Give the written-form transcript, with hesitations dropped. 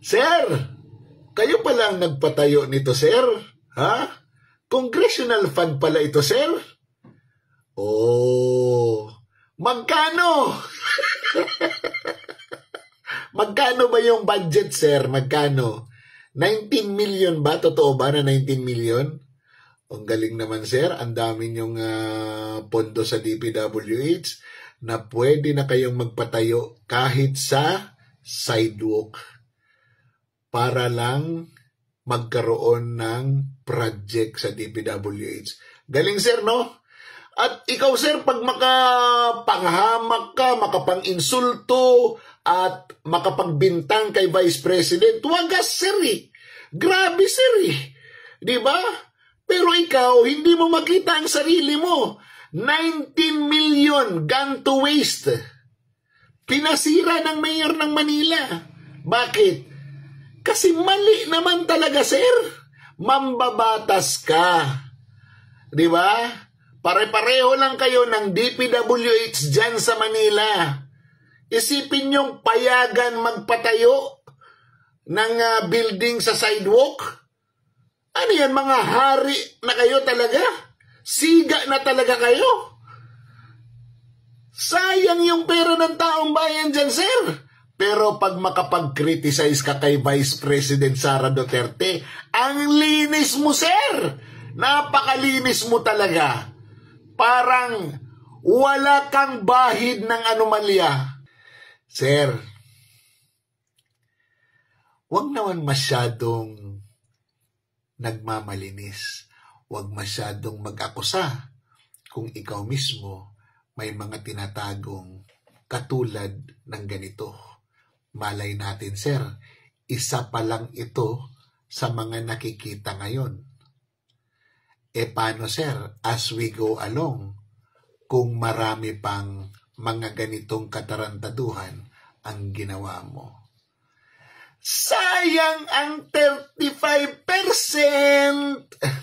Sir, kayo palang nagpatayo nito, sir? Ha? Congressional fund pala ito, sir? Oh, magkano? Magkano ba yung budget, sir? Magkano? 19 million ba? Totoo ba na 19 million? Ang galing naman, sir. Ang dami niyong pondo sa DPWH na pwede na kayong magpatayo kahit sa sidewalk para lang magkaroon ng project sa DPWH. Galing, sir, no? At ikaw, sir, pag makapanghamak ka, makapang-insulto, at makapagbintang kay Vice President, wagas, sir, eh. Grabe, sir, eh. Diba? Pero ikaw, hindi mo makita ang sarili mo. 19 million gone to waste. Pinasira ng mayor ng Manila. Bakit? Kasi mali naman talaga, sir. Mambabatas ka. Diba? Pare-pareho lang kayo ng DPWH dyan sa Manila. Isipin niyong payagan magpatayo ng building sa sidewalk? Ano yan, mga hari na kayo talaga? Siga na talaga kayo? Sayang yung pera ng taong bayan dyan, sir. Pero pag makapag-criticize ka kay Vice President Sara Duterte, ang linis mo, sir. Napakalinis mo talaga. Parang wala kang bahid ng anomalya. Sir, huwag naman masyadong nagmamalinis. Huwag masyadong mag-akusa kung ikaw mismo may mga tinatagong katulad ng ganito. Malay natin, sir, isa pa lang ito sa mga nakikita ngayon. E paano, sir, as we go along, kung marami pang mga ganitong katarantaduhan ang ginawa mo? Sayang ang 35%!